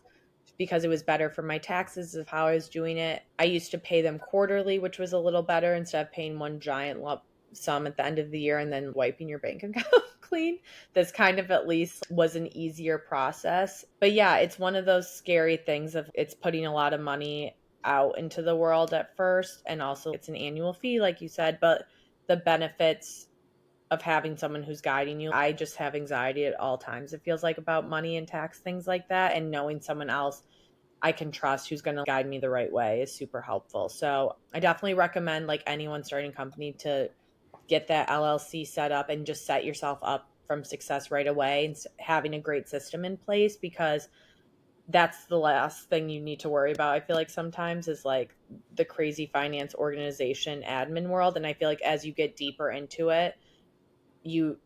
because it was better for my taxes of how I was doing it. I used to pay them quarterly, which was a little better instead of paying one giant lump sum at the end of the year and then wiping your bank account clean. This kind of at least was an easier process. But yeah, it's one of those scary things of it's putting a lot of money out into the world at first, and also it's an annual fee like you said, but the benefits of having someone who's guiding you. I just have anxiety at all times. It feels like about money and tax things like that, and knowing someone else I can trust who's going to guide me the right way is super helpful. So, I definitely recommend like anyone starting a company to get that LLC set up and just set yourself up from success right away and having a great system in place, because that's the last thing you need to worry about. I feel like sometimes is like the crazy finance organization admin world, and I feel like as you get deeper into it,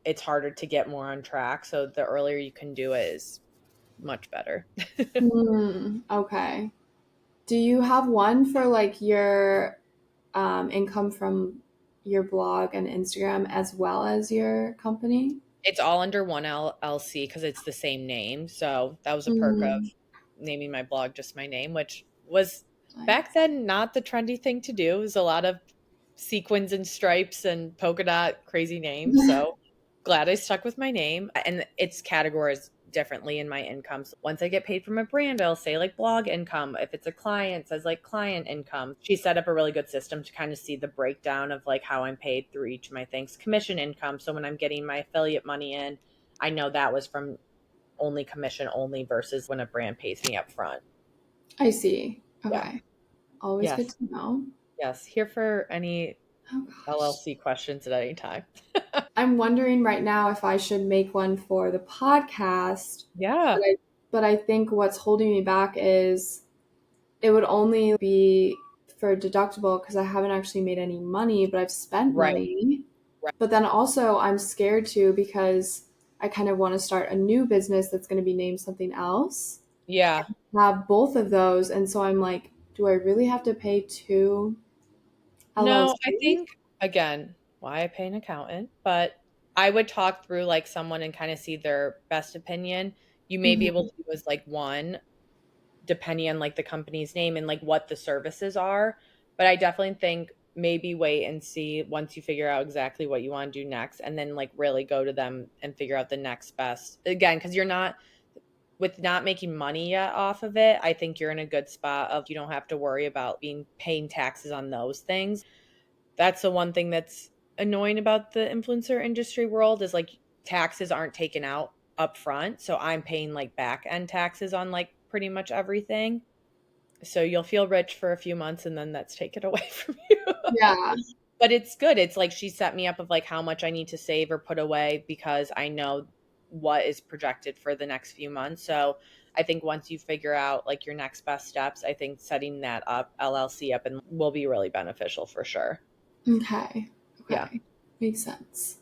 it's harder to get more on track. So the earlier you can do it is much better. Hmm, okay. Do you have one for like your income from your blog and Instagram as well as your company? It's all under one LLC because it's the same name. So that was a perk of Mm, naming my blog just my name, which was back nice. then not the trendy thing to do. It was a lot of sequins and stripes and polka dot crazy names. So glad I stuck with my name. And it's categorized differently in my income. So once I get paid from a brand, I'll say like blog income. If it's a client, it says like client income. She set up a really good system to kind of see the breakdown of like how I'm paid through each of my things. Commission income. So when I'm getting my affiliate money in, I know that was from only commission only versus when a brand pays me up front. I see. Yeah. Okay. Always good Yes. to know. Yes. Here for any Oh gosh. LLC questions at any time. I'm wondering right now if I should make one for the podcast, but Yeah. I think what's holding me back is it would only be for deductible because I haven't actually made any money, but I've spent Right. money. Right. But then also I'm scared too because I kind of want to start a new business that's going to be named something else. Yeah. Have both of those, and so I'm like, do I really have to pay two No, I LLCs? think again, why I pay an accountant, but I would talk through like someone and kind of see their best opinion. You may be able Mhm. to do as like one, depending on like the company's name and like what the services are. But I definitely think maybe wait and see once you figure out exactly what you want to do next and then like really go to them and figure out the next best. Again, because you're not with not making money yet off of it, I think you're in a good spot of you don't have to worry about being paying taxes on those things. That's the one thing that's annoying about the influencer industry world is like taxes aren't taken out up front. So I'm paying like back end taxes on like pretty much everything. So you'll feel rich for a few months and then that's taken away from you. Yeah. But it's good. It's like she set me up of like how much I need to save or put away because I know what is projected for the next few months. So I think once you figure out like your next best steps, I think setting that up, LLC up and will be really beneficial for sure. Okay. Yeah. Okay. Makes sense.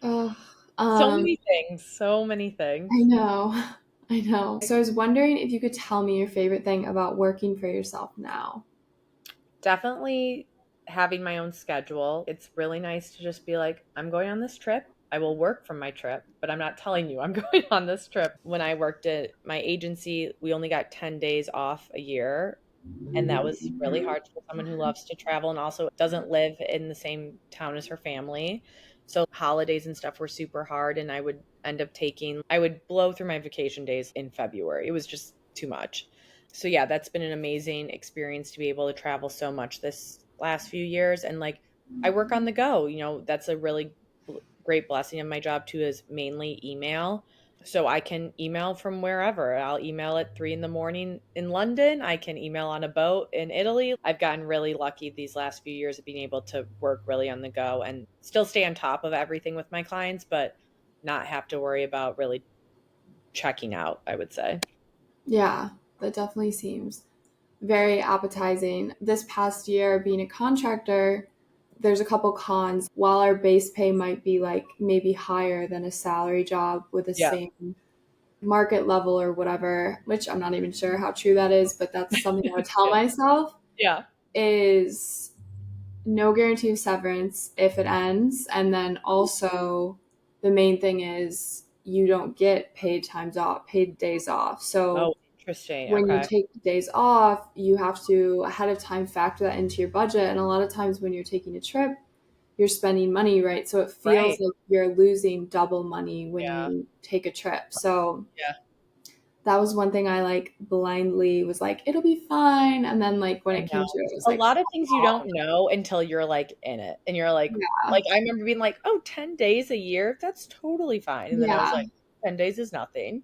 Ugh. So Um, many things, so many I things. know. I know. So I was wondering if you could tell me your favorite thing about working for yourself now. Definitely having my own schedule. It's really nice to just be like, I'm going on this trip. I will work from my trip, but I'm not telling you I'm going on this trip. When I worked at my agency, we only got 10 days off a year. And that was really hard for someone who loves to travel and also doesn't live in the same town as her family. So holidays and stuff were super hard. And I would blow through my vacation days in February. It was just too much. So yeah, that's been an amazing experience to be able to travel so much this last few years. And like, I work on the go, that's a really great blessing of my job too, is mainly email. So I can email from wherever. I'll email at 3 in the morning in London. I can email on a boat in Italy. I've gotten really lucky these last few years of being able to work really on the go and still stay on top of everything with my clients, but not have to worry about really checking out, I would say. Yeah, that definitely seems very appetizing. This past year, being a contractor, there's a couple cons. While our base pay might be like maybe higher than a salary job with the Yeah. same market level or whatever, which I'm not even sure how true that is, but that's something I would tell Yeah. myself, Yeah. is no guarantee of severance if it ends. And then also, the main thing is you don't get paid days off. Oh, So interesting. when you Okay. take days off, you have to ahead of time factor that into your budget. And a lot of times when you're taking a trip, you're spending money, right? So it feels Right. like you're losing double money when Yeah. you take a trip. So Yeah. that was one thing I like blindly was like, it'll be fine. And then like when I it know. came to it, it was A like, lot of things you don't know until you're like in it. And you're yeah, I remember being like, oh, 10 days a year, that's totally fine. And then I was yeah. like, 10 days is nothing.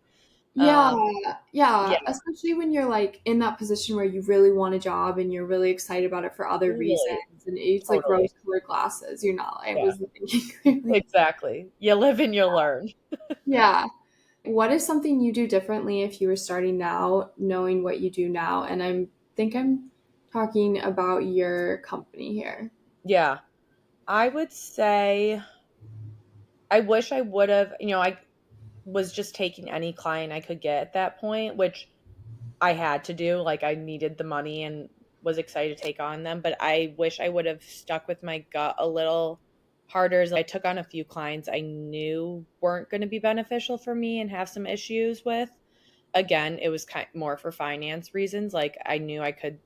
Yeah, Um, yeah, yeah, especially when you're like in that position where you really want a job and you're really excited about it for other reasons, totally. and it's like Totally. rose-colored glasses. You're not. I Yeah, wasn't thinking clearly. exactly. You live and you learn. Yeah. What is something you do differently if you were starting now, knowing what you do now? And I'm talking about your company here. Yeah. I would say I wish I would have, I was just taking any client I could get at that point, which I had to do. Like I needed the money and was excited to take on them, but I wish I would have stuck with my gut a little harder. As I took on a few clients I knew weren't going to be beneficial for me and have some issues with. Again, it was kind more for finance reasons. Like I knew I could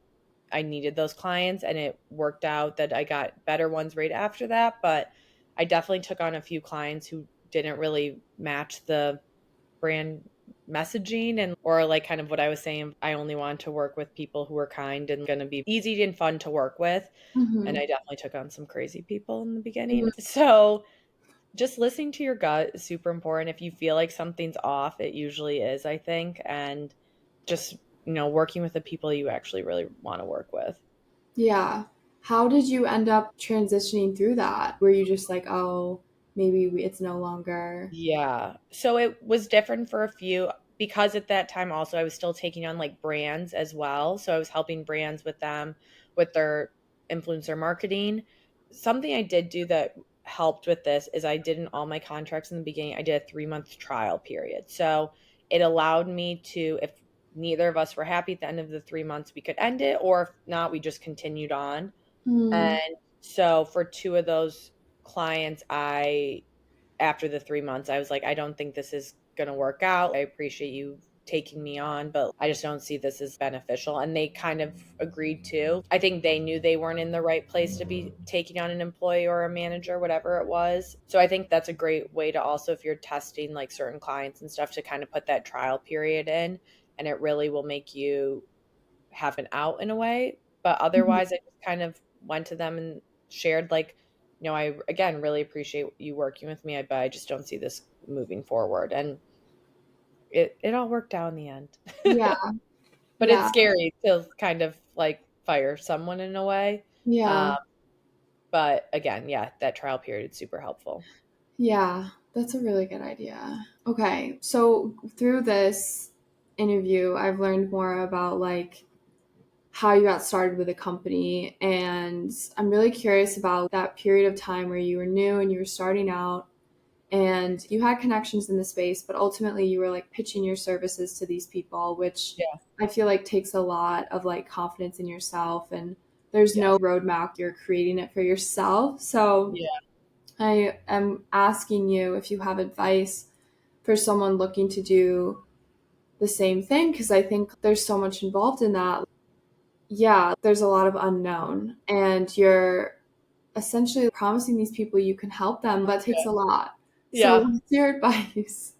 I needed those clients, and it worked out that I got better ones right after that. But I definitely took on a few clients who didn't really match the brand messaging, and or like kind of what I was saying, I only wanted to work with people who were kind and going to be easy and fun to work with. And Hmm. I definitely took on some crazy people in the beginning. So just listening to your gut is super important. If you feel like something's off, it usually is, I think. And just, working with the people you actually really want to work with. Yeah. How did you end up transitioning through that? Were you just like, oh, maybe it's no longer? Yeah. So it was different for a few because at that time also I was still taking on like brands as well. So I was helping brands with them with their influencer marketing. Something I did do that helped with this is I did in all my contracts in the beginning, I did a 3-month trial period. So it allowed me to, if neither of us were happy at the end of the 3 months, we could end it, or if not, we just continued on. Mm, And so for two of those clients, after the 3 months, I was like, I don't think this is going to work out. I appreciate you taking me on, but I just don't see this as beneficial. And they kind of agreed to. I think they knew they weren't in the right place to be taking on an employee or a manager, whatever it was. So I think that's a great way to also, if you're testing like certain clients and stuff, to kind of put that trial period in, and it really will make you have an out in a way. But mhm. otherwise, I just kind of went to them and shared, like, I again really appreciate you working with me, but I just don't see this moving forward. And it all worked out in the end. Yeah, But it's yeah, scary to kind of like fire someone in a way. yeah, Um, but again, yeah, that trial period is super helpful. yeah. That's a really good idea. Okay, so through this interview, I've learned more about like how you got started with a company, and I'm really curious about that period of time where you were new and you were starting out and you had connections in the space, but ultimately you were like pitching your services to these people, which Yeah. I feel like takes a lot of like confidence in yourself, and there's no Yes. roadmap. You're creating it for yourself. So Yeah. I am asking you if you have advice for someone looking to do the same thing, because I think there's so much involved in that. Yeah, there's a lot of unknown, and you're essentially promising these people you can help them, but it takes a lot. So, Yeah. what's your advice?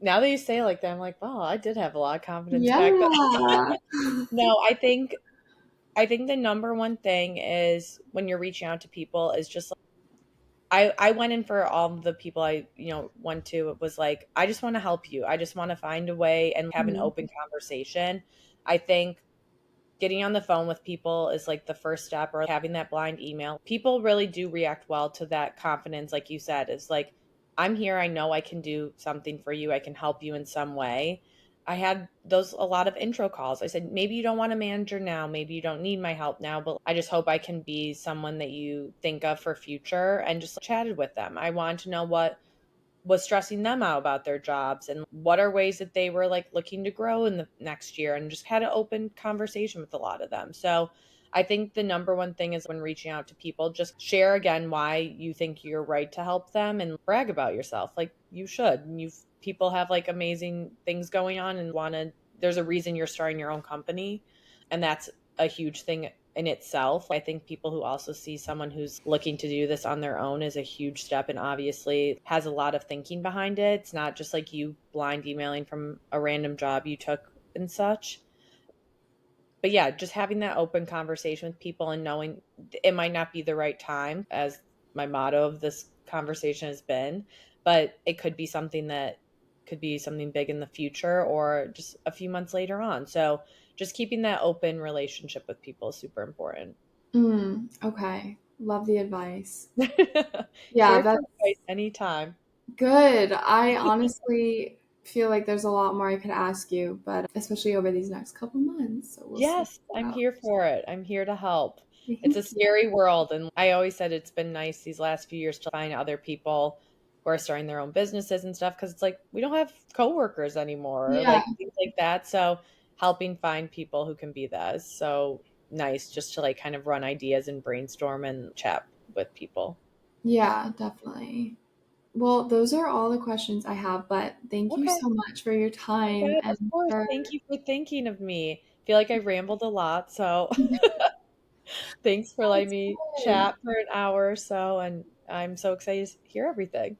Now that you say it like that, I'm like, wow, I did have a lot of confidence back then. Yeah. No, I think the number one thing is when you're reaching out to people is just like, I went in for all the people I, went to. It was like, I just want to help you. I just want to find a way and have an Mm, open conversation. I think getting on the phone with people is like the first step, or having that blind email. People really do react well to that confidence, like you said. Is like, I'm here, I know I can do something for you, I can help you in some way. I had those a lot of intro calls. I said, maybe you don't want a manager now, maybe you don't need my help now, but I just hope I can be someone that you think of for future, and just chatted with them. I wanted to know what was stressing them out about their jobs, and what are ways that they were like looking to grow in the next year, and just had an open conversation with a lot of them. So I think the number one thing is when reaching out to people, just share again why you think you're right to help them, and brag about yourself. Like you should. People have like amazing things going on and there's a reason you're starting your own company, and that's a huge thing in itself. I think people who also see someone who's looking to do this on their own is a huge step, and obviously has a lot of thinking behind it. It's not just like you blind emailing from a random job you took and such. But yeah, just having that open conversation with people and knowing it might not be the right time, as my motto of this conversation has been, but it could be something that could be something big in the future, or just a few months later on. So just keeping that open relationship with people is super important. okay. Love the advice. Yeah, Here for that's advice anytime. good. I honestly feel like there's a lot more I could ask you, but especially over these next couple months. So we'll see Yes, how it I'm goes. here for it. I'm here to help. It's a Thank you. scary world. And I always said it's been nice these last few years to find other people who are starting their own businesses and stuff, because it's like we don't have coworkers anymore, or Yeah, like things like that. So helping find people who can be that is so nice, just to like kind of run ideas and brainstorm and chat with people. yeah, definitely. Well, those are all the questions I have, but thank you Okay. so much for your Oh my time God, and of course. for Thank you for thinking of me. feel like I rambled a lot, so thanks for letting That's me good. chat for an hour or so, and I'm so excited to hear everything.